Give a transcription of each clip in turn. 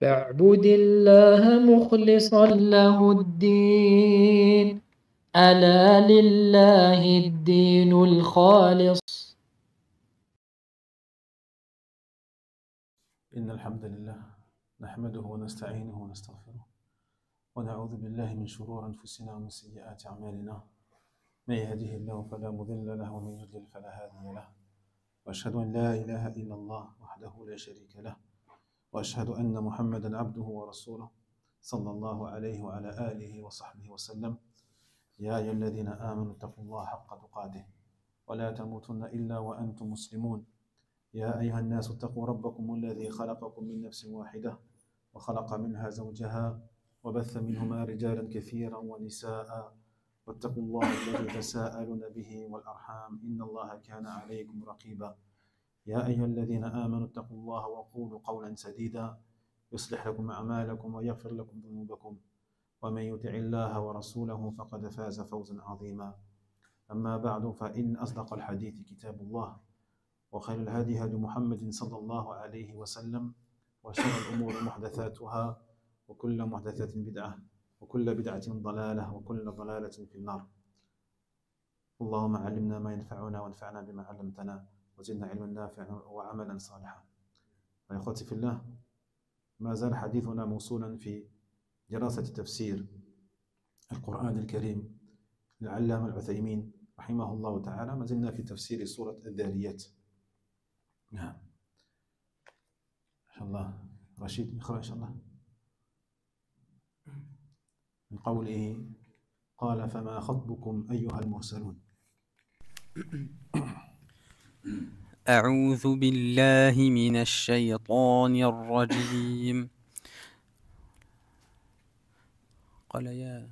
فاعبد الله مخلصا له الدين ألا لله الدين الخالص. إن الحمد لله نحمده ونستعينه ونستغفره ونعوذ بالله من شرور أنفسنا ومن سيئات أعمالنا. من يهده الله فلا مضل له ومن يضلل فلا هادي له، وأشهد أن لا إله إلا الله وحده لا شريك له، وأشهد أن محمدا عبده ورسوله صلى الله عليه وعلى آله وصحبه وسلم. يا أيها الذين آمنوا اتقوا الله حق تقاته ولا تموتن إلا وأنتم مسلمون. يا أيها الناس اتقوا ربكم الذي خلقكم من نفس واحدة وخلق منها زوجها وبث منهما رجالا كثيرا ونساء، واتقوا الله الذي تساءلون به والأرحام إن الله كان عليكم رقيبا. يا أيها الذين آمنوا اتقوا الله وقولوا قولا سديدا يصلح لكم أعمالكم ويغفر لكم ذنوبكم، ومن يطع الله ورسوله فقد فاز فوزا عظيما. أما بعد، فإن أصدق الحديث كتاب الله، وخير الهدي هدي محمد صلى الله عليه وسلم، وشر الأمور محدثاتها، وكل محدثة بدعة، وكل بدعة ضلالة، وكل ضلالة في النار. اللهم علمنا ما ينفعنا وانفعنا بما علمتنا وزدنا علما نافعا وعملا صالحا. وإخوتي في الله، ما زال حديثنا موصولا في دراسة تفسير القرآن الكريم للعلامة العثيمين رحمه الله تعالى. ما زلنا في تفسير سورة الذاريات. نعم، إن شاء الله. رشيد اقرأ إن شاء الله. من قوله قال فما خطبكم أيها المرسلون. أعوذ بالله من الشيطان الرجيم. قال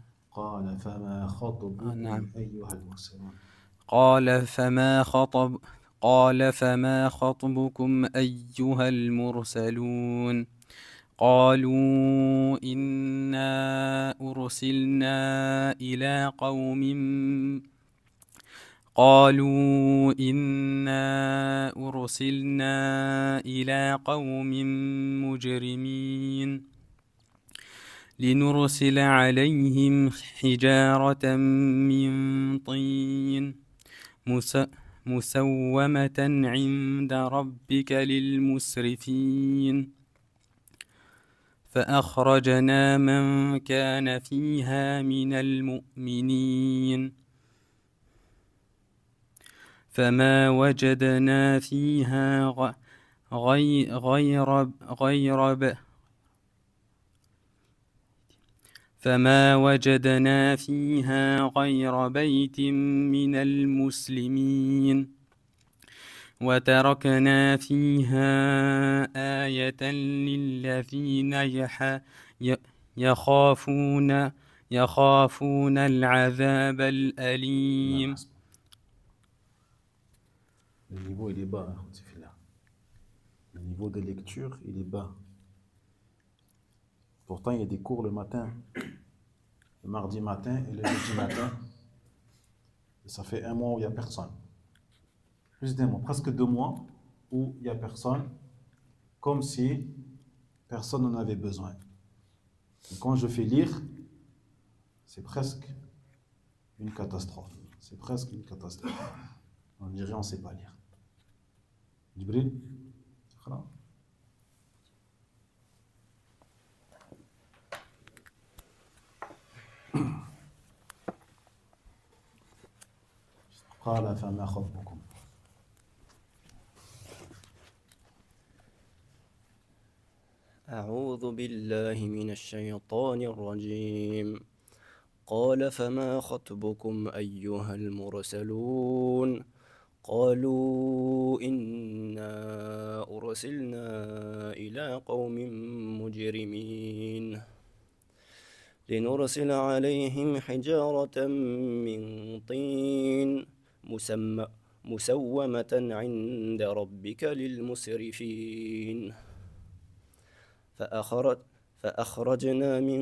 فما خطبكم نعم. أيها المرسلون. قال فما خطبكم أيها المرسلون. قالوا إنا أرسلنا إلى قوم مجرمين لنرسل عليهم حجارة من طين مسومة عند ربك للمسرفين. فأخرجنا من كان فيها من المؤمنين فما وجدنا فيها غير بيت من المسلمين، وتركنا فيها آية للذين يخافون العذاب الأليم. Le niveau il est bas, le niveau de lecture il est bas. Pourtant il y a des cours le matin, le mardi matin et le jeudi matin. Et ça fait un mois où il n'y a personne. Plus d'un mois, presque 2 mois où il n'y a personne, comme si personne n'en avait besoin. Et quand je fais lire, c'est presque une catastrophe. C'est presque une catastrophe. On dirait on ne sait pas lire. Jibril, اقرأ. قال فما خطبكم. أعوذ بالله من الشيطان الرجيم. قال فما خطبكم أيها المرسلون. قالوا إنا أرسلنا إلى قوم مجرمين لنرسل عليهم حجارة من طين مسومة عند ربك للمسرفين. فأخرجنا من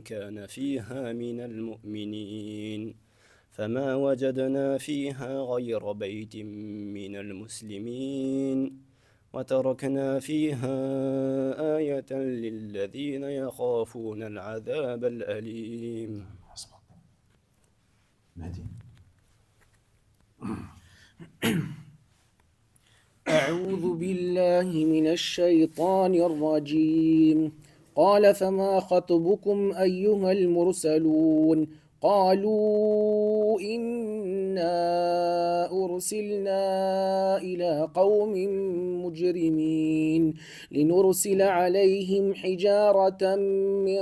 كان فيها من المؤمنين فما وجدنا فيها غير بيت من المسلمين وتركنا فيها آية للذين يخافون العذاب الأليم. مهدي. أعوذ بالله من الشيطان الرجيم. قال فما خطبكم أيها المرسلون؟ قالوا إنا أرسلنا إلى قوم مجرمين لنرسل عليهم حجارة من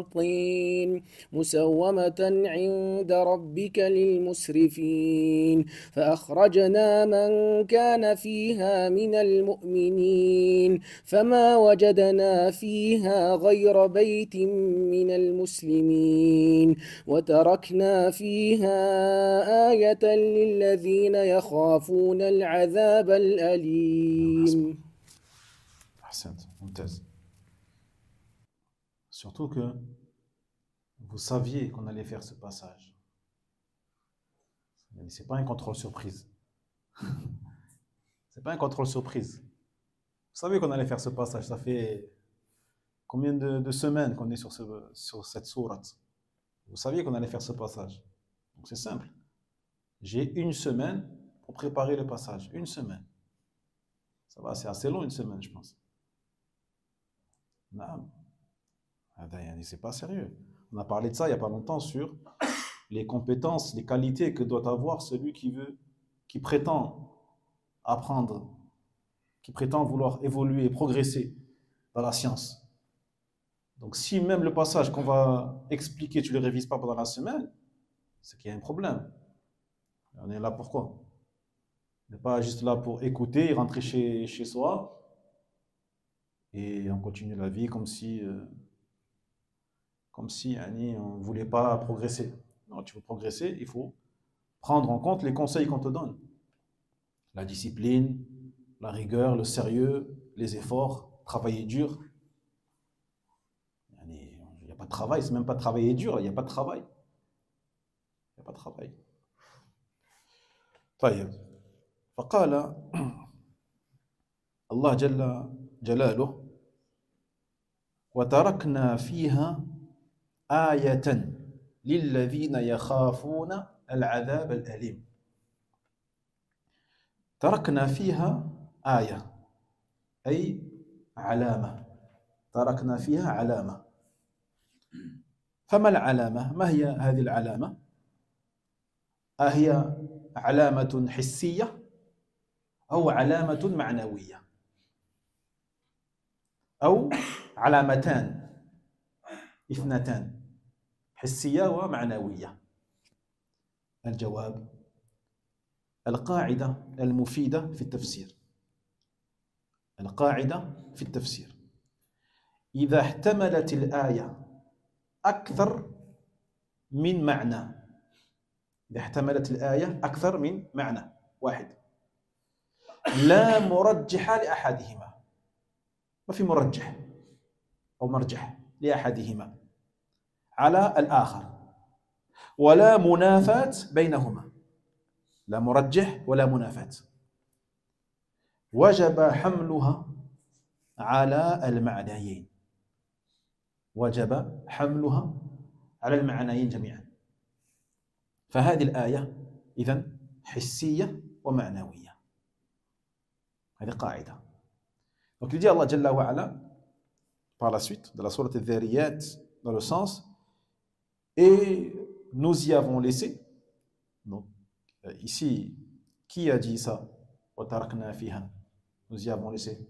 طين مسومة عند ربك للمسرفين فأخرجنا من كان فيها من المؤمنين فما وجدنا فيها غير بيت من المسلمين وتركنا فيها آية للذين يخافون العذاب الأليم. Ahsant, ممتاز. Surtout que vous saviez qu'on allait faire ce passage. Ce n'est pas un contrôle surprise. C'est pas un contrôle surprise. Vous savez qu'on allait faire ce passage. Ça fait combien de semaines qu'on est sur cette sourate? Vous saviez qu'on allait faire ce passage. Donc c'est simple. J'ai une semaine pour préparer le passage. Une semaine. Ça va, c'est assez long, une semaine, je pense. Non. C'est pas sérieux. On a parlé de ça il n'y a pas longtemps sur les compétences, les qualités que doit avoir celui qui prétend apprendre, qui prétend vouloir évoluer, progresser dans la science. Donc si même le passage qu'on va expliquer, tu ne le révises pas pendant la semaine, c'est qu'il y a un problème. On est là pour quoi? On n'est pas juste là pour écouter et rentrer chez soi et on continue la vie comme si on ne voulait pas progresser. Non, tu veux progresser, il faut prendre en compte les conseils qu'on te donne. La discipline, la rigueur, le sérieux, les efforts, travailler dur. Il n'y a pas de travail, c'est même pas travailler dur, il n'y a pas de travail. Il n'y a pas de travail. طيب فقال الله جل جلاله وتركنا فيها آية للذين يخافون العذاب الأليم. تركنا فيها آية أي علامة. تركنا فيها علامة. فما العلامة؟ ما هي هذه العلامة؟ أهي علامة حسية أو علامة معنوية أو علامتان اثنتان حسية ومعنوية؟ الجواب القاعدة المفيدة في التفسير. القاعدة في التفسير إذا احتملت الآية أكثر من معنى، إذا احتملت الآية أكثر من معنى واحد لا مرجح لأحدهما، ما في مرجح أو مرجح لأحدهما على الآخر ولا منافاة بينهما، لا مرجح ولا منافاة، وجب حملها على المعنيين. وجب حملها على المعنيين جميعا. فهذه الآية إذن حسية ومعنوية. هذه قاعدة. Donc il dit Allah Jalla wa Ala par la suite de la sourate Al-Dhariyat dans le sens et nous y avons laissé. Donc ici qui a dit ça? وَتَرَكْنَا فِيهَا. Nous y avons laissé.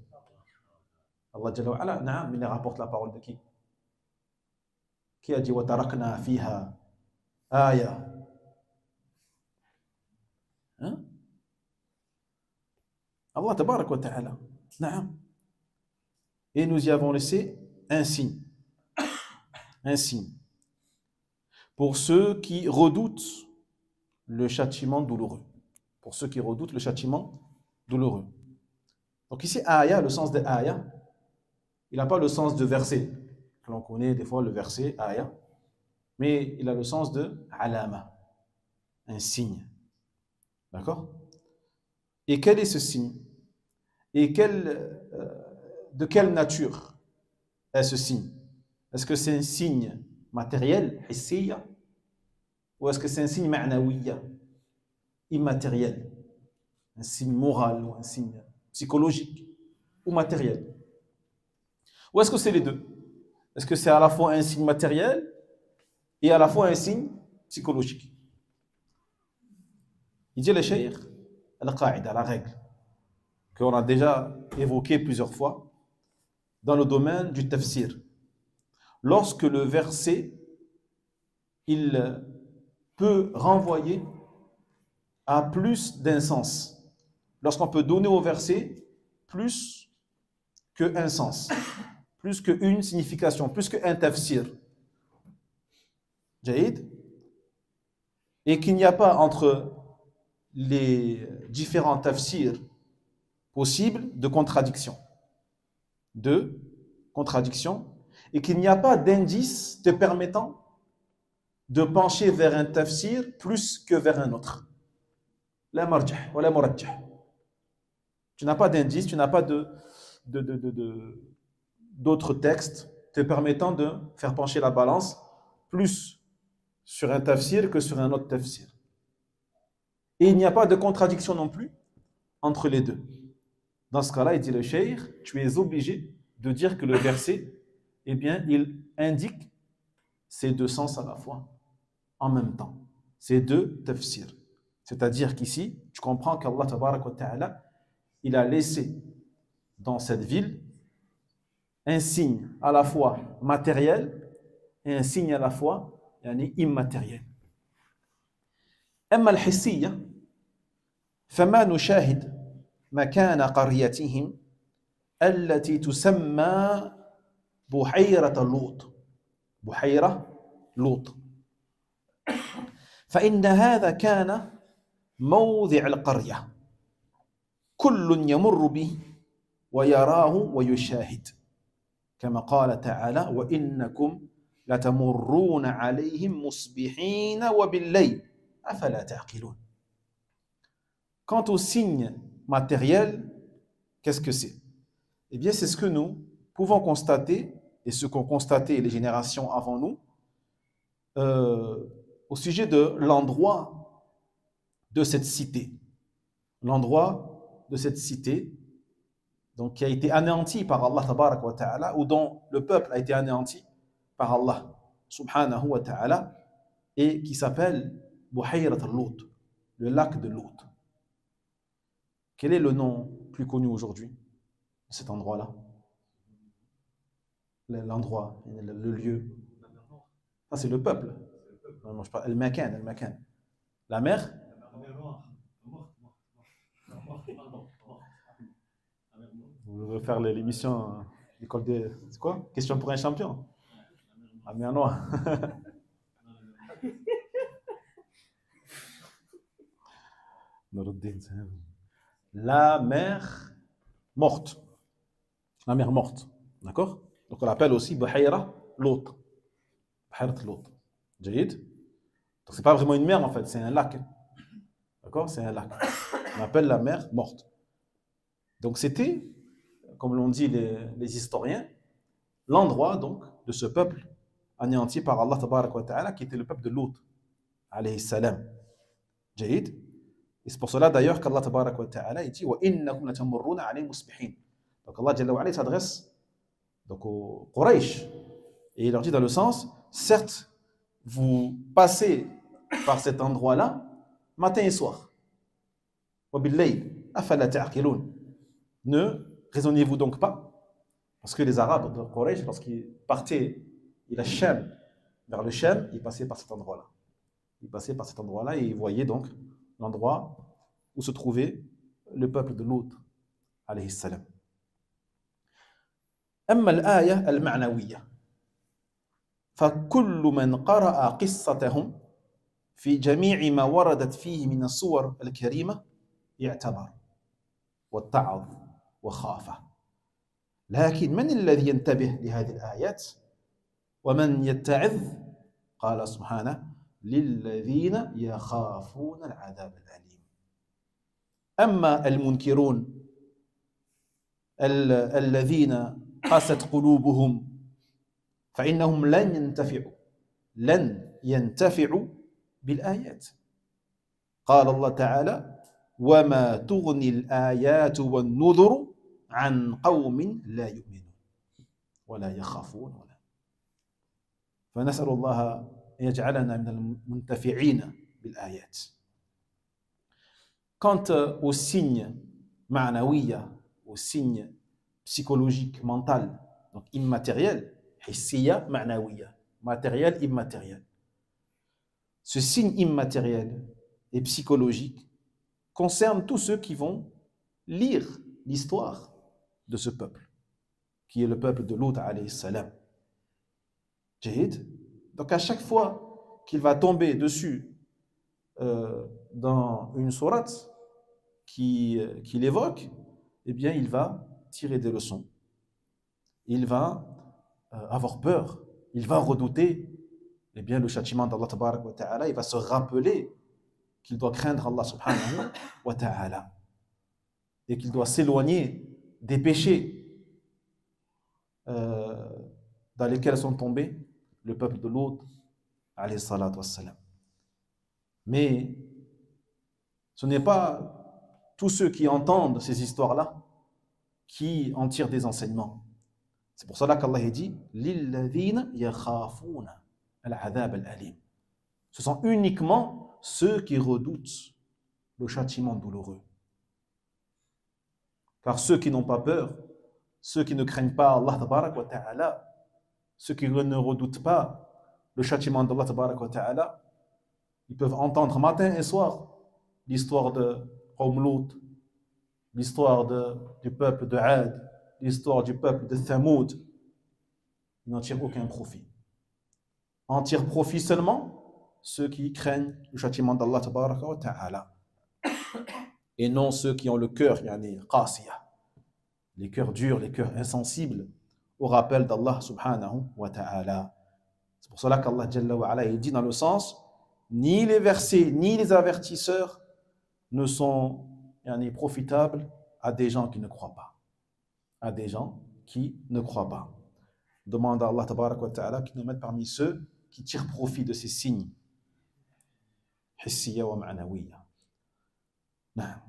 Allah Jalla wa Ala, naam, il rapporte la parole de qui? Qui a dit وَتَرَكْنَا فِيهَا آية? Hein? Allah tabarak wa ta'ala. Naam. Et nous y avons laissé un signe. Un signe. Pour ceux qui redoutent le châtiment douloureux. Pour ceux qui redoutent le châtiment douloureux. Donc ici, aya, le sens de aya, il n'a pas le sens de verset. Que l'on connaît des fois le verset aya. Mais il a le sens de alama. un signe. D'accord? Et quel est ce signe? Et de quelle nature est ce signe? Est-ce que c'est un signe matériel, hissiya, ou est-ce que c'est un signe ma'nawiya, immatériel, un signe moral ou un signe psychologique ou matériel? Ou est-ce que c'est les deux? Est-ce que c'est à la fois un signe matériel et à la fois un signe psychologique? Il dit le cheikh, al-qa'ida, la règle, qu'on a déjà évoquée plusieurs fois dans le domaine du tafsir. Lorsque le verset, il peut renvoyer à plus d'un sens. Lorsqu'on peut donner au verset plus qu'un sens, plus qu'une signification, plus qu'un tafsir. Jaïd. Et qu'il n'y a pas entre les différents tafsirs possibles de contradiction. Et qu'il n'y a pas d'indice te permettant de pencher vers un tafsir plus que vers un autre. La marjah ou la murajjah. Tu n'as pas d'indice, tu n'as pas d'autres textes te permettant de faire pencher la balance plus sur un tafsir que sur un autre tafsir. Et il n'y a pas de contradiction non plus entre les deux. Dans ce cas-là, il dit le cheikh, tu es obligé de dire que le verset, eh bien, il indique ces deux sens à la fois, en même temps. Ces deux tafsirs. C'est-à-dire qu'ici, tu comprends qu'Allah tabarak wa ta'ala, il a laissé dans cette ville un signe à la fois matériel et un signe à la fois immatériel. أما الحسية فما نشاهد مكان قريتهم التي تسمى بحيرة لوط بحيرة لوط فإن هذا كان موضع القرية كل يمر به ويراه ويشاهد كما قال تعالى وإنكم لتمرون عليهم مصبحين وبالليل أفلا تعقلون. Quant au signe matériel, qu'est-ce que c'est? Eh bien, c'est ce que nous pouvons constater et ce qu'ont constaté les générations avant nous au sujet de l'endroit de cette cité. L'endroit de cette cité donc, qui a été anéanti par Allah tabarak wa ta'ala, ou dont le peuple a été anéanti par Allah subhanahu wa ta'ala, et qui s'appelle Buhayrat al-Lut, le lac de Lut. Quel est le nom plus connu aujourd'hui de cet endroit-là? L'endroit, le lieu. Ça, c'est le peuple. Non, je parle, al-Makan. La mer? Vous voulez faire l'émission l'école des... C'est quoi? Question pour un champion? La mer Noire. La mer morte. La mer morte. D'accord? Donc on l'appelle aussi Buhayra Lut. Buhayrat Lut. Jaïd. Donc c'est pas vraiment une mer en fait, c'est un lac. D'accord? C'est un lac. On appelle la mer morte. Donc c'était, comme l'ont dit les historiens, l'endroit donc de ce peuple anéanti par Allah tabarak wa ta'ala, qui était le peuple de Lut, alayhi salam. Jaïd. Et c'est pour cela d'ailleurs qu'Allah tabarak wa ta'ala il dit wa innakum latamurruna alayhim musbihin. Donc Allah jalla wa ala s'adresse donc aux Quraysh et il leur dit dans le sens, certes vous passez par cet endroit-là matin et soir. Wa billayl afala ta'qilun. Ne raisonnez-vous donc pas? Parce que les Arabes de Quraysh, lorsqu'ils partaient vers le Sham, ils passaient par cet endroit-là. Ils passaient par cet endroit-là et ils voyaient donc l'endroit où se trouvait le peuple de Lut, alayhi salam. أما الآية المعنوية فكل من قرأ قصتهم في جميع ما وردت فيه من الصور الكريمة يعتبر واتعظ وخاف. لكن من الذي ينتبه لهذه الآيات ومن يتعظ؟ قال سبحانه للذين يخافون العذاب الأليم. أما المنكرون الذين قست قلوبهم فإنهم لن ينتفعوا بالآيات. قال الله تعالى: وما تغني الآيات والنذر عن قوم لا يؤمنون ولا يخافون ولا. فنسأل الله أن يجعلنا من المنتفعين بالآيات. Quant aux signes ma'nawiya, aux signes psychologiques, mentaux, donc immatériels, hissiya, ma'nawiya, matériel, immatériel. Ce signe immatériel et psychologique concerne tous ceux qui vont lire l'histoire de ce peuple, qui est le peuple de Lut alayhi salam. Jahid. Donc à chaque fois qu'il va tomber dessus dans une sourate qui l'évoque, eh bien il va tirer des leçons. Il va avoir peur, il va redouter eh bien le châtiment d'Allah tabarak wa ta'ala, il va se rappeler qu'il doit craindre Allah subhanahu wa ta'ala et qu'il doit s'éloigner des péchés dans lesquels sont tombés le peuple de Lut alayhi salatu wassalam. Mais ce n'est pas tous ceux qui entendent ces histoires-là qui en tirent des enseignements. C'est pour cela qu'Allah dit لِلَّذِينَ يَخَافُونَ الْعَذَابَ الْأَلِيمَ. Ce sont uniquement ceux qui redoutent le châtiment douloureux. Car ceux qui n'ont pas peur, ceux qui ne craignent pas Allah tabarak wa ta'ala, ceux qui ne redoutent pas le châtiment d'Allah tabarak wa ta'ala, ils peuvent entendre matin et soir l'histoire de Qawm Lut, l'histoire du peuple de Ad, l'histoire du peuple de Thamoud. Ils n'en tirent aucun profit. En tirent profit seulement ceux qui craignent le châtiment d'Allah tabaraka wa ta'ala, et non ceux qui ont le cœur yani qasiya, les cœurs durs, les cœurs insensibles au rappel d'Allah subhanahu wa ta'ala. C'est pour cela qu'Allah Jalla wa ala dit dans le sens: ni les versets ni les avertisseurs ne sont profitables à des gens qui ne croient pas. À des gens qui ne croient pas. Demande à Allah tabarak wa ta'ala qu'il nous mette parmi ceux qui tirent profit de ces signes. Hissiya wa ma'nawiya. Naam.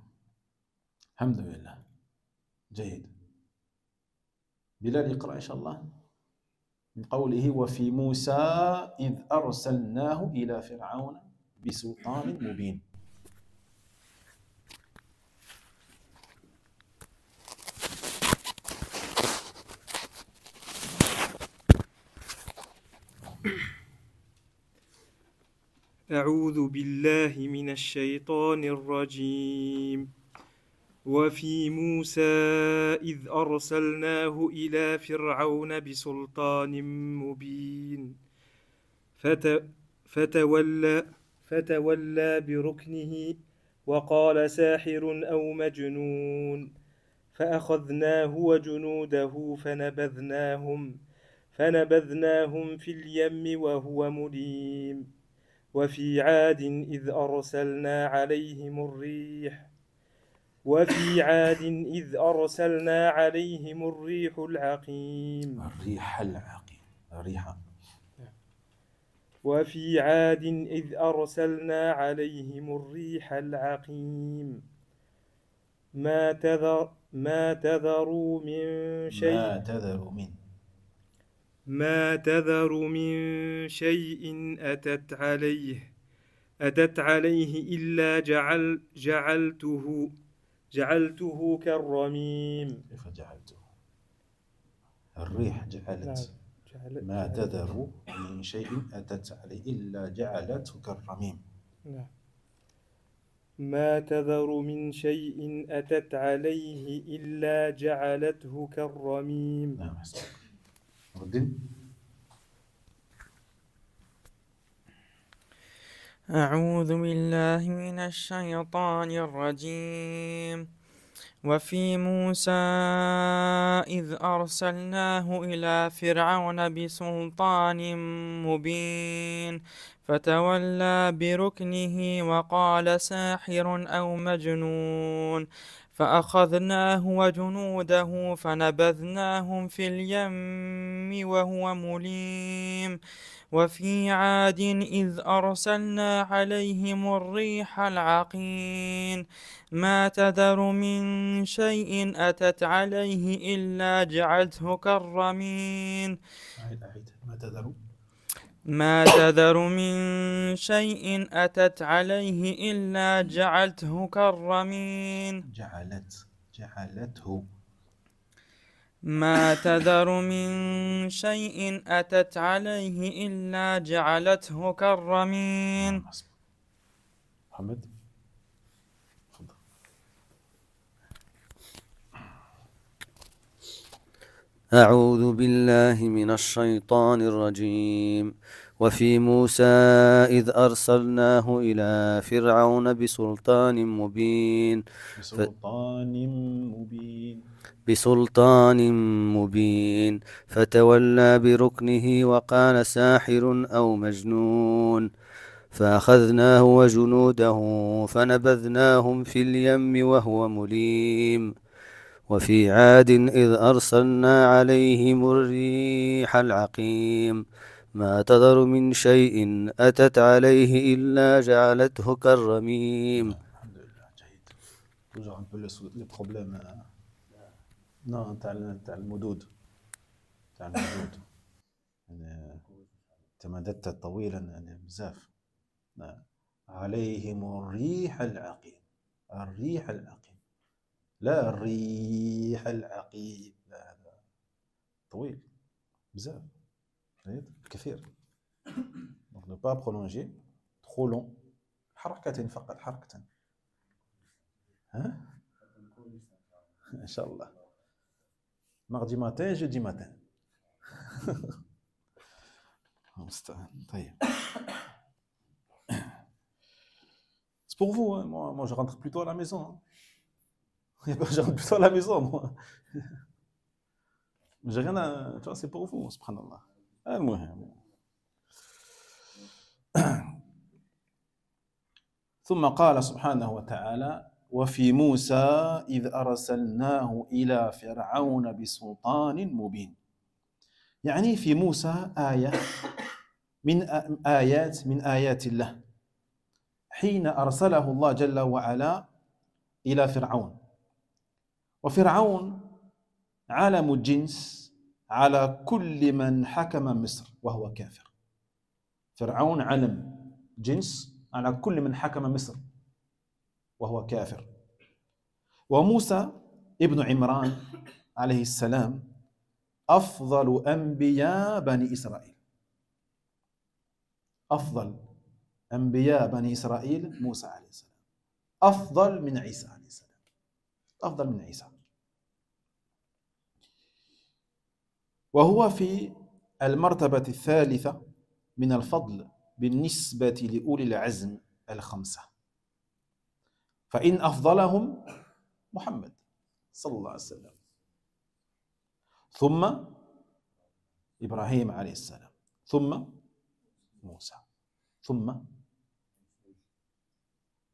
Alhamdulillah. Jayid. Bilal iqra inshallah. من قوله وفي موسى إذ أرسلناه إلى فرعون بسلطان مبين. أعوذ بالله من الشيطان الرجيم. وفي موسى إذ أرسلناه إلى فرعون بسلطان مبين فتولى بركنه وقال ساحر أو مجنون فأخذناه وجنوده فنبذناهم في اليم وهو مليم. وفي عاد إذ أرسلنا عليهم الريح العقيم. وفي عاد إذ أرسلنا عليهم الريح العقيم. ما تذر من شيء أتت عليه إلا جعلته كالرميم. كيف جعلته؟ الريح جعلت ما تذر من شيء أتت عليه إلا جعلته كالرميم. ما تذر من شيء أتت عليه إلا جعلته كالرميم. نعم. ردين. أعوذ بالله من الشيطان الرجيم. وفي موسى إذ أرسلناه إلى فرعون بسلطان مبين فتولى بركنه وقال ساحر أو مجنون فأخذناه وجنوده فنبذناهم في اليم وهو مليم وفي عاد إذ أرسلنا عليهم الريح العقيم ما تذر من شيء أتت عليه إلا جعلته كالرمين ما تذر من شيء أتت عليه إلا جعلته كالرمين جعلته ما تذر من شيء أتت عليه إلا جعلته كالرمين. محمد تفضل. أعوذ بالله من الشيطان الرجيم. وفي موسى إذ أرسلناه إلى فرعون بسلطان مبين فتولى بركنه وقال ساحر أو مجنون فأخذناه وجنوده فنبذناهم في اليم وهو مليم وفي عاد إذ أرسلنا عليهم الريح العقيم ما تذر من شيء أتت عليه إلا جعلته كالرميم. الحمد لله جيد. toujours un peu les problèmes non تاع المدود يعني تمددت طويلا يعني بزاف. عليهم الريح العقيم لا الريح العقيم لا هذا طويل بزاف كثير. donc ne pas prolonger trop long حركة فقط حركة ها ان شاء الله mardi matin jeudi matin طيب c'est pour vous hein. moi je rentre plutôt à la maison hein. Je rentre plutôt à la maison moi j'ai rien à tu vois c'est pour vous subhanallah المهم ثم قال سبحانه وتعالى وفي موسى إذ أرسلناه إلى فرعون بسلطان مبين. يعني في موسى آية من آيات الله حين أرسله الله جل وعلا إلى فرعون. وفرعون علم الجنس على كل من حكم مصر وهو كافر. فرعون علم جنس على كل من حكم مصر وهو كافر. وموسى ابن عمران عليه السلام أفضل أنبياء بني إسرائيل. أفضل أنبياء بني إسرائيل موسى عليه السلام أفضل من عيسى عليه السلام أفضل من عيسى. وهو في المرتبة الثالثة من الفضل بالنسبة لأولي العزم الخمسة. فإن أفضلهم محمد صلى الله عليه وسلم ثم إبراهيم عليه السلام ثم موسى ثم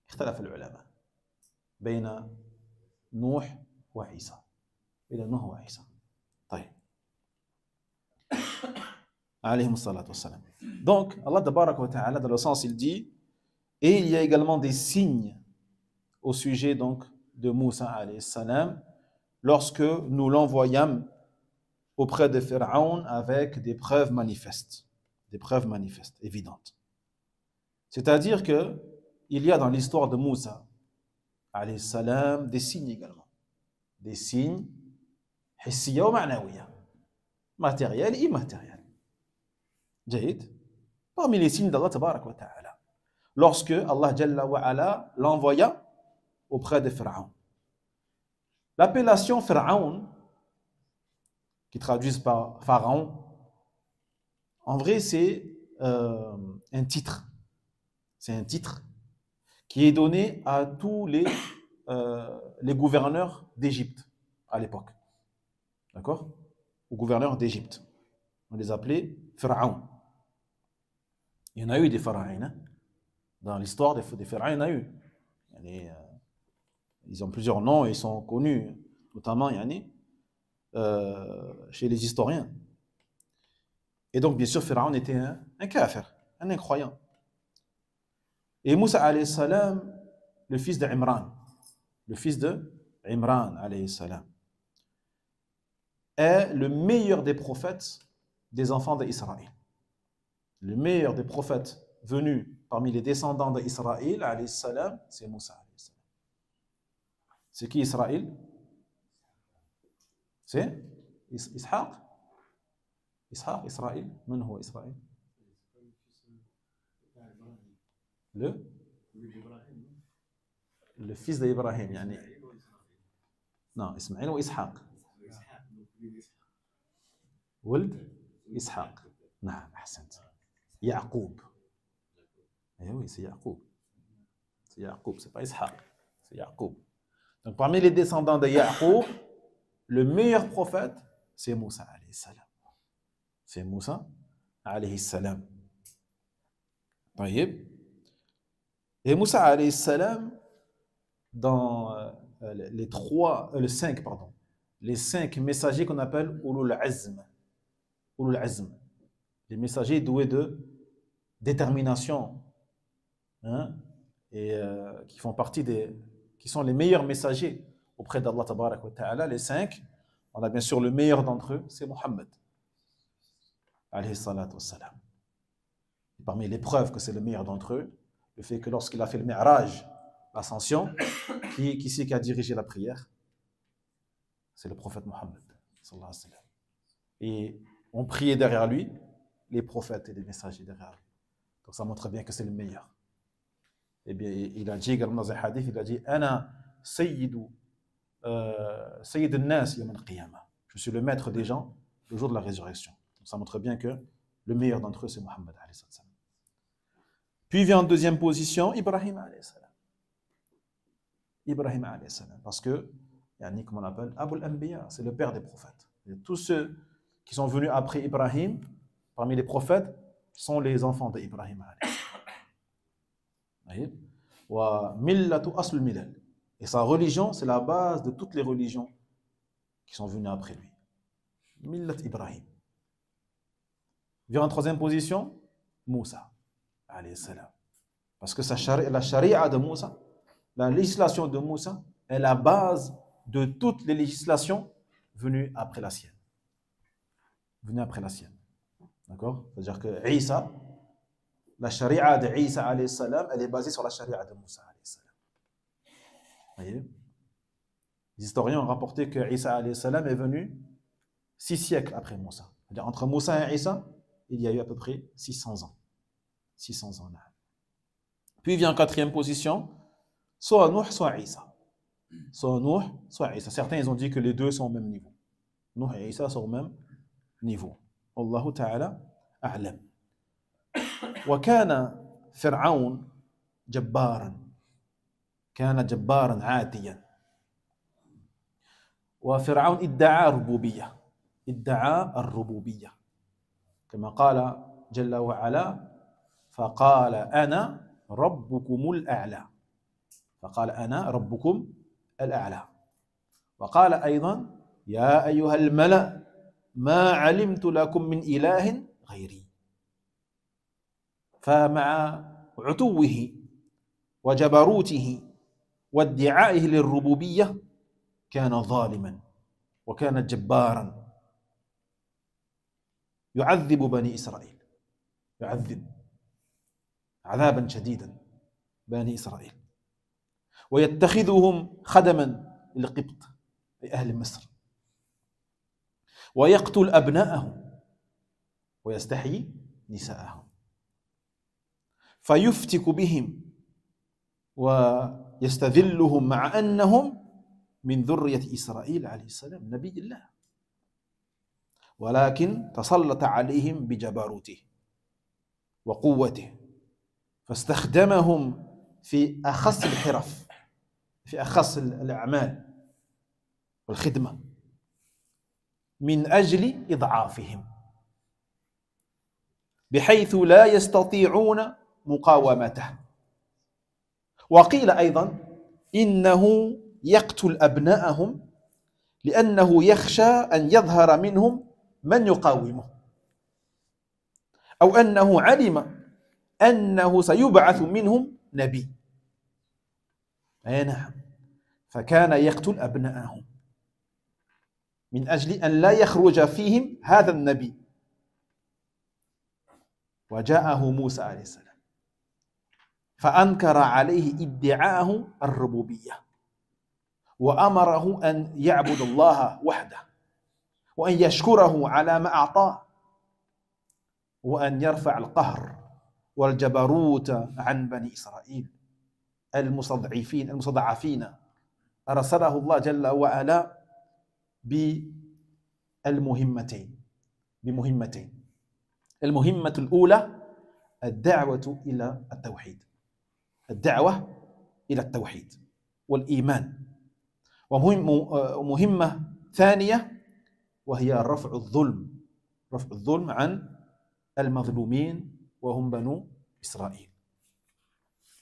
اختلف العلماء بين نوح وعيسى طيب عليهم الصلاة والسلام. Donc Allah tabaraka wa ta'ala dans le sens il dit et il y a également des signes au sujet donc de Moussa alayhi salam lorsque nous l'envoyâmes auprès de Pharaon avec des preuves manifestes évidentes. C'est-à-dire que il y a dans l'histoire de Moussa alayhi salam des signes également, des signes hissiya wa ma'nawiya, matériels et immatériels. Jahid, parmi les signes d'Allah tabaraka wa ta'ala, lorsque Allah jalla wa ala l'envoya auprès de Pharaon. L'appellation Pharaon, qui traduise par Pharaon, en vrai c'est un titre. C'est un titre qui est donné à tous les gouverneurs d'Égypte à l'époque. D'accord? Aux gouverneurs d'Égypte. On les appelait Pharaon. Il y en a eu des pharaons. Hein. Dans l'histoire des pharaons, il y en a eu. Ils ont plusieurs noms et ils sont connus, notamment chez les historiens. Et donc, bien sûr, Pharaon était un kafir, un incroyant. Et Moussa, alayhi salam, le fils d'Imran, alayhi salam, est le meilleur des prophètes des enfants d'Israël. Le meilleur des prophètes venus parmi les descendants d'Israël, alayhi salam, c'est Moussa, alayhi salam. C'est qui Israël? C'est Ishaq. Ishaq, Israël. من هو Israël? Le fils d'Ibrahim. يعني non, Ismaël ou Ishaq. ولد إسحاق. نعم أحسنت. يعقوب. Oui, c'est Yaqub. C'est Yaqub, c'est pas Ishaq. C'est Yaqub. Donc parmi les descendants de Yaqub, le meilleur prophète, c'est Moussa alayhi salam. C'est Moussa alayhi salam. طيب. Et Moussa alayhi salam, dans les cinq messagers qu'on appelle Ulul Azm. Ulul Azm. Les messagers doués de détermination, hein, et qui font partie qui sont les meilleurs messagers auprès d'Allah tabarak wa ta'ala. Les cinq, on a bien sûr le meilleur d'entre eux, c'est Muhammad alayhi salatu wassalam. Et parmi les preuves que c'est le meilleur d'entre eux, le fait que lorsqu'il a fait le Mi'raj, l'ascension, qui c'est qui a dirigé la prière? C'est le prophète Muhammad sallallahu alayhi wa sallam. Et on priait derrière lui les prophètes et les messagers derrière lui. Donc ça montre bien que c'est le meilleur. Et bien il a dit également dans un hadith, il a dit Ana sayyid al-nas yawm al-qiyamah. Je suis le maître des gens le jour de la résurrection. Donc ça montre bien que le meilleur d'entre eux c'est Muhammad alayhi salam. Puis vient en deuxième position Ibrahim alayhi salam. Ibrahim alayhi salam, parce que comme on l'appelle Abul Anbiya, c'est le père des prophètes. Et tous ceux qui sont venus après Ibrahim, parmi les prophètes, sont les enfants d'Ibrahim alayhi salam. Et sa religion, c'est la base de toutes les religions qui sont venues après lui. Millat Ibrahim. Vient en troisième position, Moussa alayhi salam. Parce que la charia de Moussa, la législation de Moussa, est la base de toutes les législations venues après la sienne. D'accord? C'est-à-dire que Isa, la charia de Isa alayhi salam, elle est basée sur la charia de Moussa alayhi salam. Voyez? Les historiens ont rapporté que Isa alayhi salam est venu 6 siècles après Moussa. C'est-à-dire entre Moussa et Isa, il y a eu à peu près 600 ans. 600 ans. Puis vient en quatrième position, soit Nuh, soit Isa. Soit Nuh, soit Isa. Certains ils ont dit que les deux sont au même niveau. Nuh et Isa sont au même niveau. Allahu ta'ala a'lam. وكان فرعون جبارا. كان جبارا عاتيا. وفرعون ادعى الربوبية. كما قال جل وعلا فقال أنا ربكم الأعلى. وقال أيضا يا أيها الملأ ما علمت لكم من إله غيري. فمع عتوه وجبروته وادعائه للربوبية كان ظالما وكان جبارا يعذب بني إسرائيل، يعذب عذابا شديدا بني إسرائيل، ويتخذهم خدما للقبط لأهل مصر، ويقتل أبناءهم ويستحيي نساءهم، فيفتك بهم ويستذلهم مع أنهم من ذرية إسرائيل عليه السلام نبي الله، ولكن تسلط عليهم بجبروته وقوته، فاستخدمهم في أخص الحرف، في أخص الأعمال والخدمة من أجل إضعافهم. بحيث لا يستطيعون مقاومته. وقيل أيضا إنه يقتل أبناءهم لأنه يخشى أن يظهر منهم من يقاومه، أو أنه علم أنه سيبعث منهم نبي. أي نعم، فكان يقتل أبناءهم من أجل أن لا يخرج فيهم هذا النبي. وجاءه موسى عليه السلام فأنكر عليه ادعاءه الربوبية، وأمره أن يعبد الله وحده، وأن يشكره على ما أعطاه، وأن يرفع القهر والجبروت عن بني إسرائيل المستضعفين. أرسله الله جل وعلا بمهمتين. المهمة الأولى الدعوة إلى التوحيد والإيمان. ومهمة ثانية وهي رفع الظلم عن المظلومين وهم بنو إسرائيل.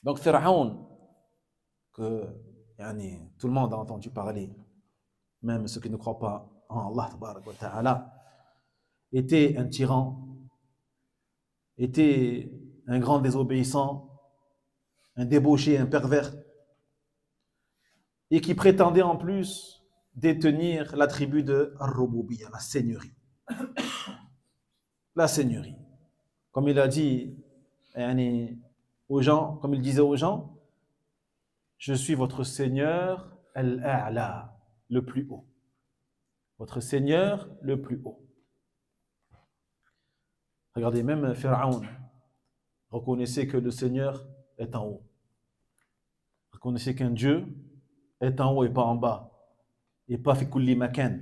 Donc Pharaon, que tout le monde a entendu parler, même ceux qui ne croient pas en Allah tabarak wa ta'ala, était un tyran, était un grand désobéissant, un débauché, un pervers, et qui prétendait en plus détenir l'attribut de Ar-Rububiyya, la seigneurie. La seigneurie. Comme il a dit aux gens, comme il disait aux gens, je suis votre Seigneur Al-A'la, le plus haut. Votre Seigneur le plus haut. Regardez, même Pharaon reconnaissait que le Seigneur est en haut. Reconnaissait qu'un Dieu est en haut et pas en bas. Et pas fi kulli makan.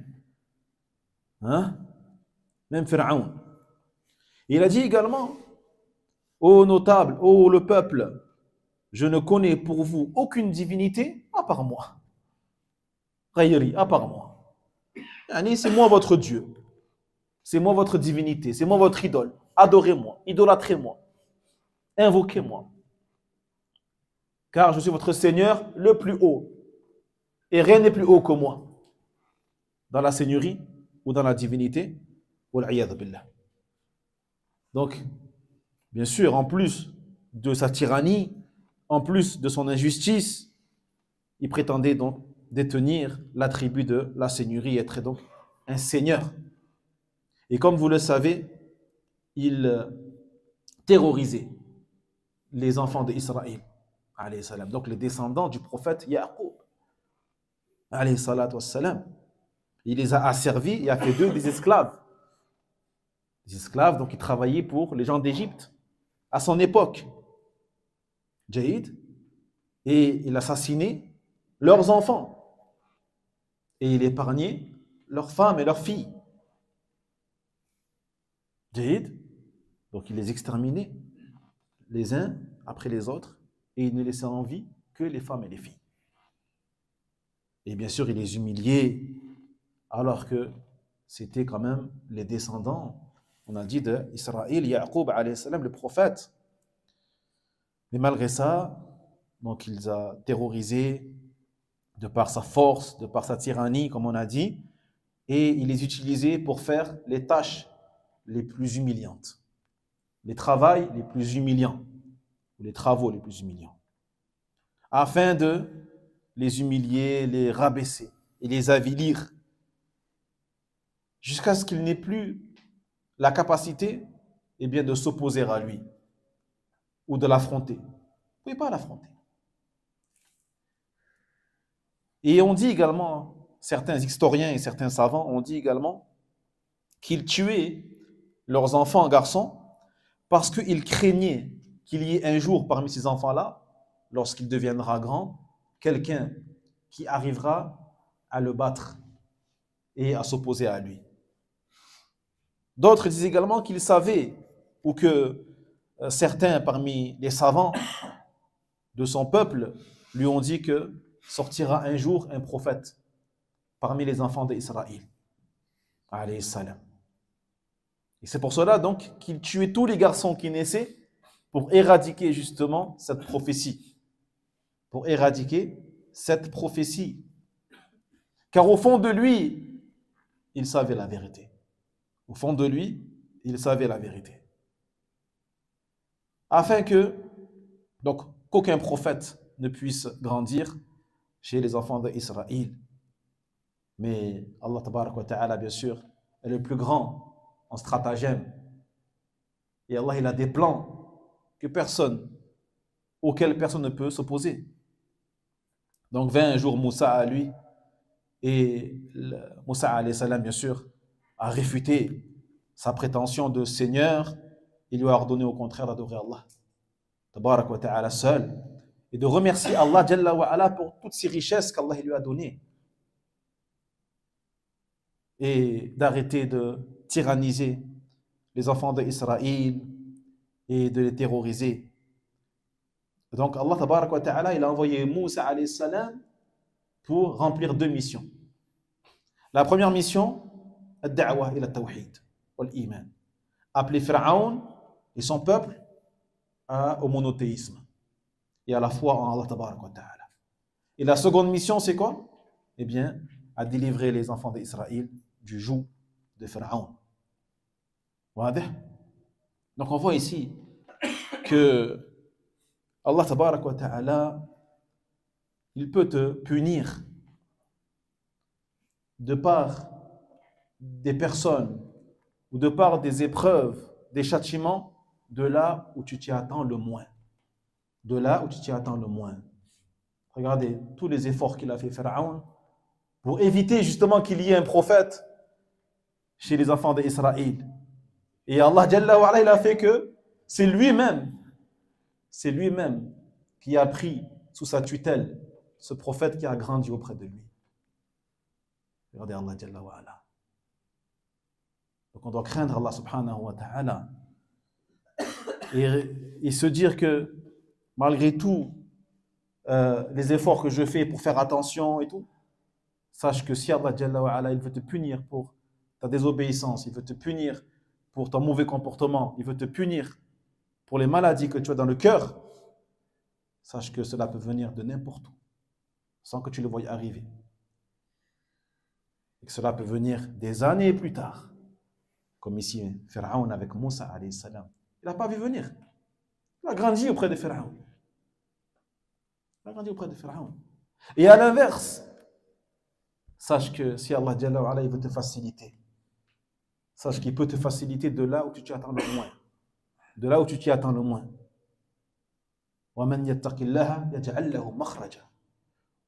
Hein? Même Pharaon. Il a dit également, ô notables, ô le peuple, je ne connais pour vous aucune divinité à part moi. Ghayri, à part moi. C'est moi votre Dieu. C'est moi votre divinité. C'est moi votre idole. Adorez-moi, idolâtrez-moi, invoquez-moi. Car je suis votre Seigneur le plus haut. Et rien n'est plus haut que moi. Dans la seigneurie ou dans la divinité. Wal'iyadhu billah. Donc, bien sûr, en plus de sa tyrannie, en plus de son injustice, il prétendait donc détenir l'attribut de la seigneurie, être donc un seigneur. Et comme vous le savez, il terrorisait les enfants d'Israël, donc les descendants du prophète Yaqub. Il les a asservis et a fait d'eux des esclaves. Des esclaves donc qui travaillaient pour les gens d'Égypte à son époque. Jaïd. Et il assassinait leurs enfants. Et il épargnait leurs femmes et leurs filles. Jaïd. Donc il les exterminait les uns après les autres et il ne laissait en vie que les femmes et les filles. Et bien sûr, il les humiliait alors que c'était quand même les descendants, on a dit, d'Israël, Yaqub alayhi salam, le prophète. Mais malgré ça, donc il les a terrorisés de par sa force, de par sa tyrannie, comme on a dit, et il les utilisait pour faire les tâches les plus humiliantes, les travaux les plus humiliants, afin de les humilier, les rabaisser et les avilir, jusqu'à ce qu'il n'ait plus la capacité de s'opposer à lui ou de l'affronter. Vous ne pouvez pas l'affronter. Et on dit également, certains historiens et certains savants ont dit également qu'ils tuaient leurs enfants garçons parce qu'ils craignaient qu'il y ait un jour parmi ces enfants-là, lorsqu'il deviendra grand, quelqu'un qui arrivera à le battre et à s'opposer à lui. D'autres disent également qu'ils savaient, ou que certains parmi les savants de son peuple lui ont dit que sortira un jour un prophète parmi les enfants d'Israël, alayhi salam. Et c'est pour cela donc qu'il tuait tous les garçons qui naissaient pour éradiquer justement cette prophétie. Pour éradiquer cette prophétie. Car au fond de lui, il savait la vérité. Au fond de lui, il savait la vérité. Afin que, donc, qu'aucun prophète ne puisse grandir chez les enfants d'Israël. Mais Allah tabaraka wa ta'ala, bien sûr, est le plus grand en stratagème. Et Allah, il a des plans auxquels personne ne peut s'opposer. Donc, vint un jour Moussa à lui, et Moussa, alayhi salam, bien sûr, a réfuté sa prétention de Seigneur. Il lui a ordonné au contraire d'adorer Allah, tabaraka wa ta'ala, seul, et de remercier Allah Jalla wa ala pour toutes ces richesses qu'Allah lui a données, et d'arrêter de tyranniser les enfants d'Israël et de les terroriser. Donc Allah tabaraka wa ta'ala, il a envoyé Moussa alayhi salam pour remplir 2 missions. La première mission, ad-da'wa ila tawhid wal iman, appeler Pharaon et son peuple au monothéisme et à la foi en Allah tabaraka wa ta'ala. Et la seconde mission, c'est quoi? Eh bien, à délivrer les enfants d'Israël du joug de Pharaon. Donc on voit ici que Allah tabaraka wa ta'ala, il peut te punir de par des personnes ou de par des épreuves, des châtiments, de là où tu t'y attends le moins. De là où tu t'y attends le moins. Regardez tous les efforts qu'il a fait Pharaon pour éviter justement qu'il y ait un prophète chez les enfants d'Israël. Et Allah Jalla wa ala, il a fait que c'est lui-même qui a pris sous sa tutelle ce prophète qui a grandi auprès de lui. Regardez Allah Jalla wa ala. Donc on doit craindre Allah subhanahu wa ta'ala et se dire que malgré tout les efforts que je fais pour faire attention et tout, sache que si Allah Jalla wa ala, il veut te punir pour ta désobéissance, il veut te punir pour ton mauvais comportement, il veut te punir pour les maladies que tu as dans le cœur, sache que cela peut venir de n'importe où, sans que tu le voies arriver. Et que cela peut venir des années plus tard, comme ici, Pharaon avec Moussa alayhi salam. Il n'a pas vu venir. Il a grandi auprès de Pharaon. Et à l'inverse, sache que si Allah Jalla wa ala, il veut te faciliter, sache qu'il peut te faciliter de là où tu t'y attends le moins. De là où tu t'y attends le moins. وَمَنْ يَتَّقِ اللَّهَ يَجْعَلْ لَهُ مَخْرَجًا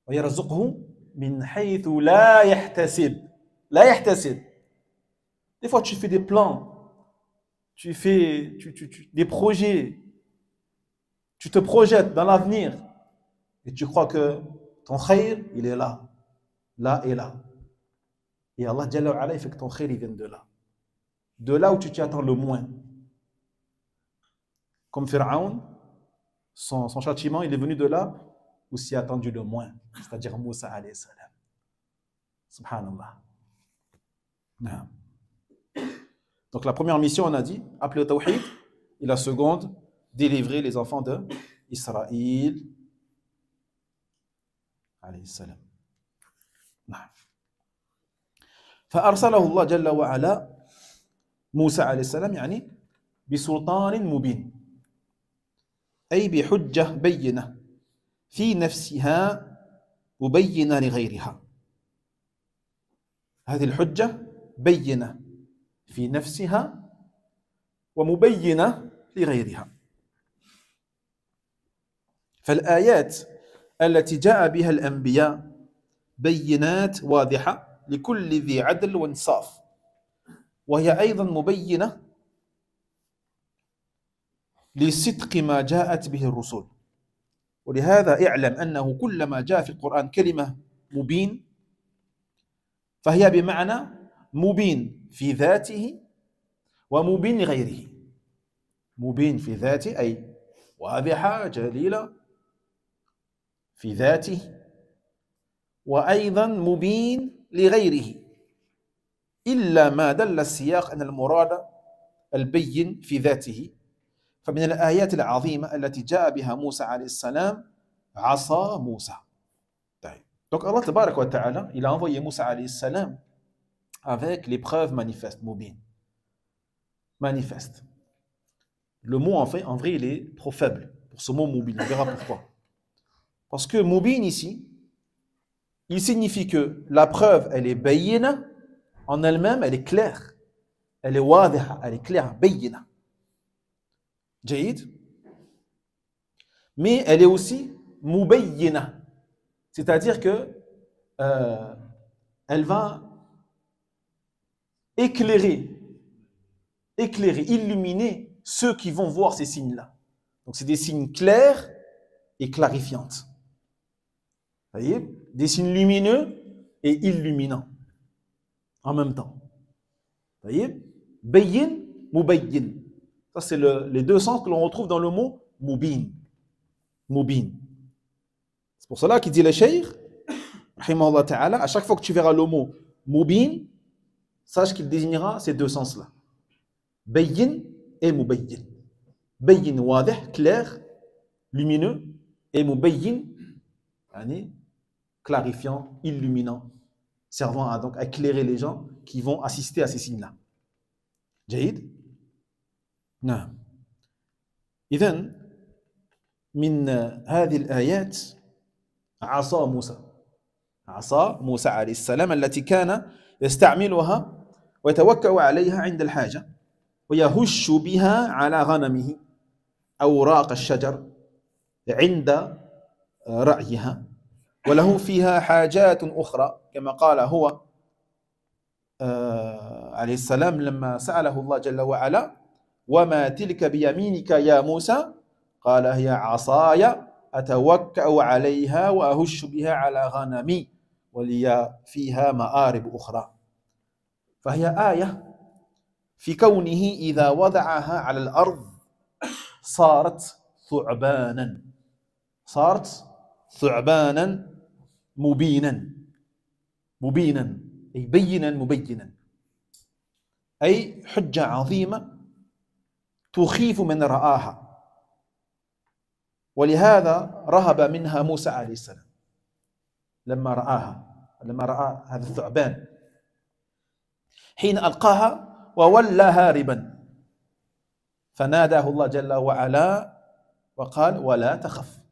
وَيَرْزُقْهُ مِنْ حَيْثُ لَا يَحْتَسِبُ. La yahtasib. Des fois, tu fais des plans, tu fais des projets, tu te projettes dans l'avenir et tu crois que ton khayr, il est là et là. Et Allah Jalla wa ala, il fait que ton khayr, il vienne de là où tu t'y attends le moins. Comme Pharaon, son châtiment, il est venu de là où s'y attendu le moins, c'est-à-dire Moussa alayhi salam. Subhanallah. Donc la première mission, on a dit, appeler au tawhid, et la seconde, délivrer les enfants d'Israël. Alayhi salam. فأرسله الله جل وعلا موسى عليه السلام يعني بسلطان مبين أي بحجة بينة في نفسها مبينة لغيرها. هذه الحجة بينة في نفسها ومبينة لغيرها. فالآيات التي جاء بها الأنبياء بينات واضحة لكل ذي عدل وانصاف، وهي أيضا مبينة لصدق ما جاءت به الرسل. ولهذا اعلم أنه كلما جاء في القرآن كلمة مبين فهي بمعنى مبين في ذاته ومبين لغيره. مبين في ذاته أي واضحة جليلة في ذاته، وأيضا مبين لغيره، إلا ما دل السياق أن المراد البين في ذاته. فمن الآيات العظيمة التي جاء بها موسى عليه السلام عصا موسى. Donc Allah tabarak wa ta'ala, il a envoyé Moussa alayhi salam avec les preuves manifestes, mubin. Manifeste. Le mot en vrai, il est trop faible pour ce mot mubin. On verra pourquoi. Parce que mubin ici, il signifie que la preuve, elle est bayyina, en elle-même, elle est claire. Elle est wadiha, elle est claire, bayyina. Jaïd. Mais elle est aussi mubayyina. C'est-à-dire que elle va éclairer, illuminer ceux qui vont voir ces signes-là. Donc c'est des signes clairs et clarifiantes. Vous voyez? Des signes lumineux et illuminants en même temps. Vous voyez? Bayyin, mubayyin. Ça c'est les deux sens que l'on retrouve dans le mot mubin. Mubin. C'est pour cela qu'il dit le cheikh, rahimahullah ta'ala, à chaque fois que tu verras le mot mubin, sache qu'il désignera ces deux sens-là. Bayyin et mubayyin. Bayyin wadih, clair, lumineux, et mubayyin, clarifiant, illuminant, servant à donc éclairer les gens qui vont assister à ces signes-là. Jaïd? Non. إذن من هذه الآيات عصا موسى عليه السلام التي كان يستعملها ويتوكأ عليها عند الحاجة ويهش بها على غنمه أوراق الشجر عند رعيها وله فيها حاجات أخرى كما قال هو عليه السلام لما سأله الله جل وعلا وما تلك بيمينك يا موسى قال هي عصاي أتوكأ عليها وأهش بها على غنمي ولي فيها مآرب أخرى. فهي آية في كونه إذا وضعها على الأرض صارت ثعبانا مبينا أي بينا مبينا أي حجة عظيمة تخيف من رآها. ولهذا رهب منها موسى عليه السلام لما رأى هذا الثعبان حين ألقاها وولى هاربا فناداه الله جل وعلا وقال ولا تخف.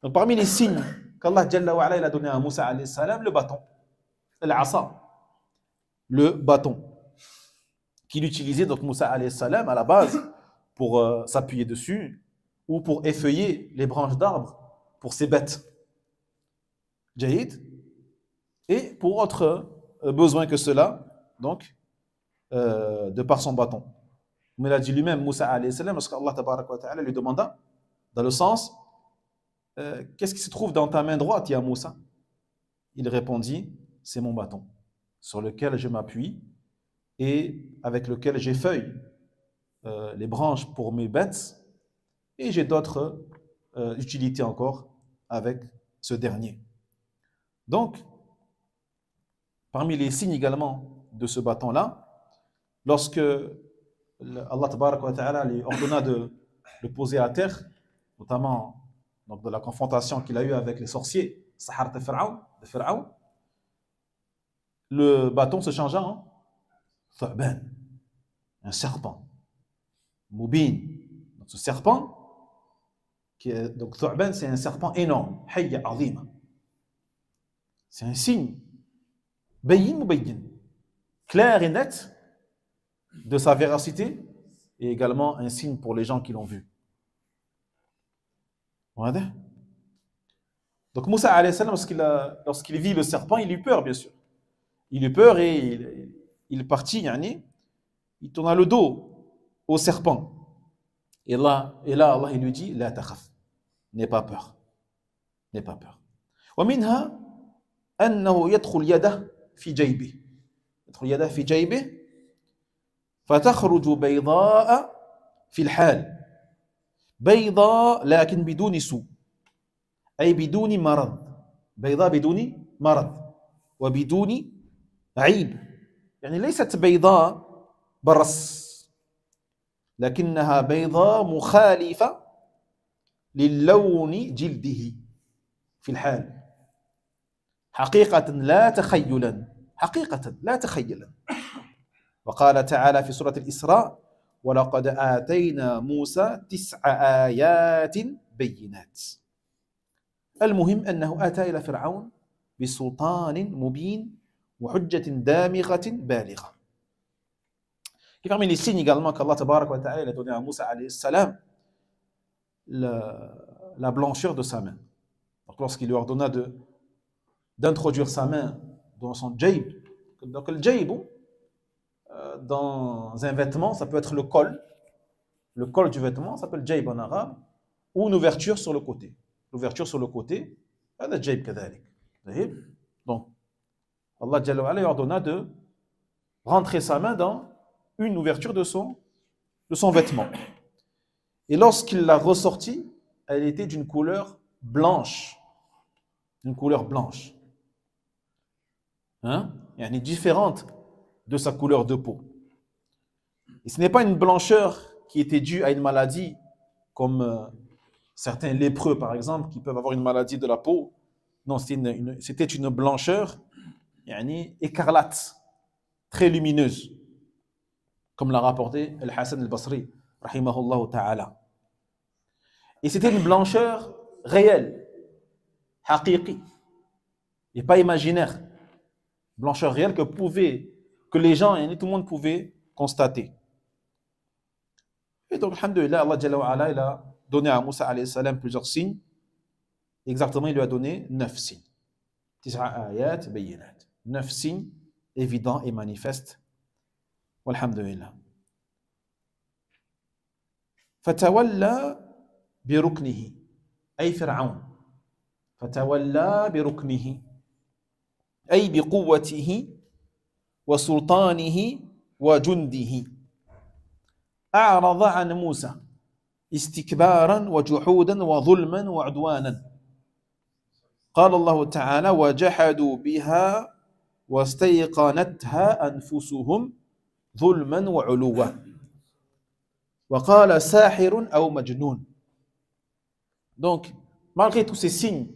Donc parmi les signes qu'Allah Jalla wa Ala il a donné à Moussa alayhi salam, le bâton, l'asa, le bâton qu'il utilisait donc Moussa alayhi salam à la base pour s'appuyer dessus ou pour effeuiller les branches d'arbres pour ses bêtes. Jaïd. Et pour autre besoin que cela, donc, de par son bâton. Mais il a dit lui-même, Moussa alayhi salam, parce qu'Allah tabarak wa ta'ala lui demanda, dans le sens, qu'est-ce qui se trouve dans ta main droite, ya Moussa? Il répondit, c'est mon bâton, sur lequel je m'appuie et avec lequel j'effeuille les branches pour mes bêtes, et j'ai d'autres utilités encore avec ce dernier. Donc, parmi les signes également de ce bâton-là, lorsque Allah tabarak wa ta'ala lui ordonna de le poser à terre, notamment donc, de la confrontation qu'il a eue avec les sorciers, Sahar de Pharaon, le bâton se changea en Thu'ban, un serpent. Mubin. Donc ce serpent, donc Thu'ban, c'est un serpent énorme, Hayya azima. C'est un signe, bayyin mubayyin, clair et net de sa véracité et également un signe pour les gens qui l'ont vu. Donc Moussa alayhi salam, lorsqu'il vit le serpent, il eut peur bien sûr. Il eut peur et il est parti, il tourna le dos au serpent. Et là, Allah il lui dit, la takhaf, n'aie pas peur. N'aie pas peur. ومنها أنه يدخل يده في جيبه. يدخل يده في جيبه فتخرج بيضاء في الحال. بيضاء لكن بدون سوء. أي بدون مرض. بيضاء بدون مرض. وبدون عيب. يعني ليست بيضاء برص لكنها بيضاء مخالفة للون جلده في الحال حقيقة لا تخيلا حقيقة لا تخيلا. وقال تعالى في سورة الإسراء ولقد آتينا موسى 9 آيات بينات. المهم أنه أتى إلى فرعون بسلطان مبين وحجة دامغة بالغة. Et parmi les signes également qu'Allah Tabarak wa Ta'ala a donné à Moussa alayhi salam, la blancheur de sa main. Donc lorsqu'il lui ordonna d'introduire sa main dans son jayb, donc le jayb, dans un vêtement, ça peut être le col du vêtement, ça s'appelle jayb en arabe, ou une ouverture sur le côté. L'ouverture sur le côté, c'est le jayb kadhalik. Donc, Allah Jalla wa Ala lui ordonna de rentrer sa main dans une ouverture de son vêtement. Et lorsqu'il l'a ressortie, elle était d'une couleur blanche. Une couleur blanche. Hein? Elle est différente de sa couleur de peau. Et ce n'est pas une blancheur qui était due à une maladie, comme certains lépreux, par exemple, qui peuvent avoir une maladie de la peau. Non, c'était une blancheur écarlate, très lumineuse, comme l'a rapporté Al-Hassan al-Basri, rahimahullah ta'ala. Et c'était une blancheur réelle, haqiqi, et pas imaginaire. Blancheur réelle que les gens, tout le monde pouvait constater. Et donc, alhamdulillah, Allah Jalla wa Ala, il a donné à Moussa alayhi salam plusieurs signes. Exactement, il lui a donné 9 signes. 9 ayat bayinat. 9 signes évidents et manifestes. Walhamdulillah. Fatawalla biruknihi. Ay Fir'aun. Fatawalla biruknihi. Ay biquwwatihi wa sultanihi wa jundihi. أعرض عن موسى استكبارا وجحودا وظلما وعدوانا. قال الله تعالى وجحدوا بها واستيقنتها أنفسهم ظلما وعلوا وقال ساحر أو مجنون. Donc, malgré tous ces signes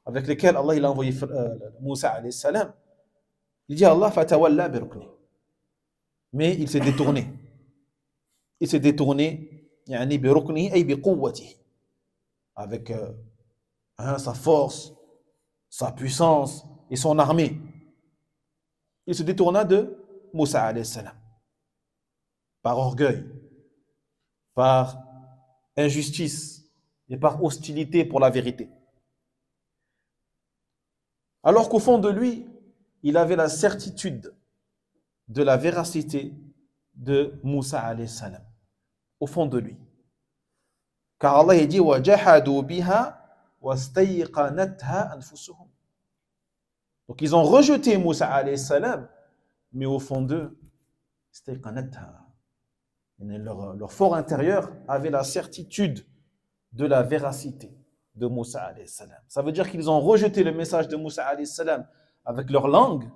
avec lesquels Allah il a envoyé Moussa alayhi salam, il dit à Allah fatawalla birukni. Mais il s'est détourné. Il s'est détourné يعني بركنه أي بقوته, avec sa force, sa puissance et son armée. Il se détourna de Moussa alayhi salam par orgueil, par injustice et par hostilité pour la vérité. Alors qu'au fond de lui, il avait la certitude de la véracité de Moussa alayhi salam. Au fond de lui. Car Allah a dit وَجَحَدُوا بِهَا وَاسْتَيْقَنَتْهَا أَنفُسُهُمْ. Donc ils ont rejeté Moussa alayhi salam, mais au fond d'eux, leur fort intérieur avait la certitude de la véracité de Moussa alayhi salam. Ça veut dire qu'ils ont rejeté le message de Moussa alayhi salam avec leur langue.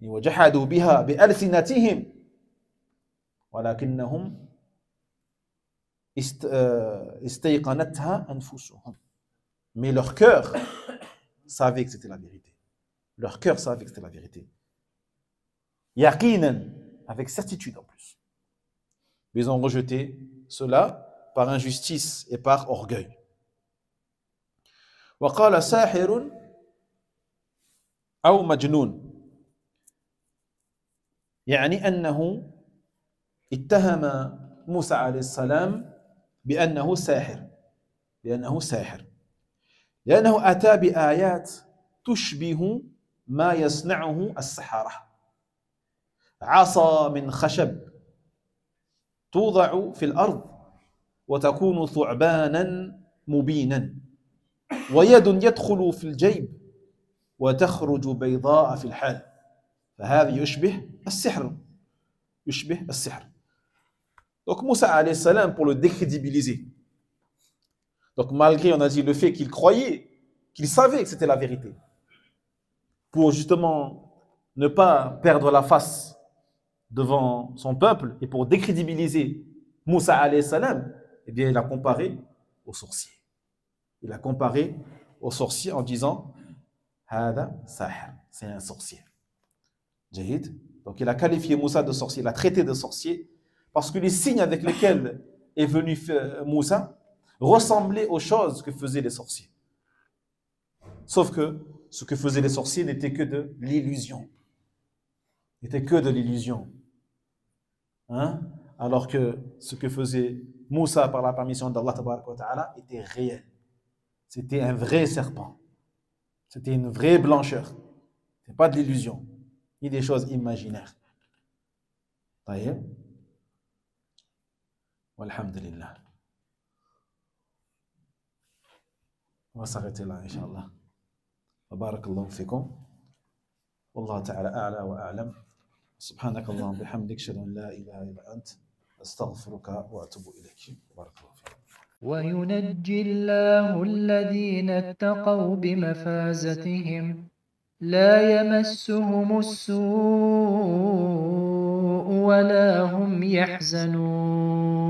وَجَحَدُوا بِهَا بِأَلْسِنَتِهِمْ وَلَكِنَّهُمْ استيقنتها أنفسهم. Mais leur cœur savait que c'était la vérité. Leur cœur savait que c'était la vérité. Yaqinan, avec certitude en plus. Mais ils ont rejeté cela par injustice et par orgueil. وقال ساحر أو مجنون. يعني أنه اتهم موسى عليه السلام بأنه ساحر لأنه أتى بآيات تشبه ما يصنعه السحرة. عصا من خشب توضع في الأرض وتكون ثعبانا مبينا ويد يدخل في الجيب وتخرج بيضاء في الحال فهذا يشبه السحر. Donc Moussa alayhi salam, pour le décrédibiliser, donc malgré, on a dit, le fait qu'il croyait, qu'il savait que c'était la vérité, pour justement ne pas perdre la face devant son peuple et pour décrédibiliser Moussa alayhi salam, eh bien, il a comparé au sorcier. Il a comparé au sorcier en disant Hada sahir, c'est un sorcier. Jahid. Donc il a qualifié Moussa de sorcier, il l'a traité de sorcier parce que les signes avec lesquels est venu Moussa ressemblaient aux choses que faisaient les sorciers. Sauf que ce que faisaient les sorciers n'était que de l'illusion. N'était que de l'illusion. Hein? Alors que ce que faisait Moussa par la permission d'Allah tabaraka wa ta'ala était réel. C'était un vrai serpent. C'était une vraie blancheur. Ce n'est pas de l'illusion, ni des choses imaginaires. Taïeb. Walhamdulillah. On va s'arrêter là, Inch'Allah. Barakallahu fikum. Wallahu ta'ala a'la wa a'lam. سبحانك اللهم بحمدك اشهد ان لا اله الا انت استغفرك واتوب اليك بارك الله فيك. وينجي الله الذين اتقوا بمفازتهم لا يمسهم السوء ولا هم يحزنون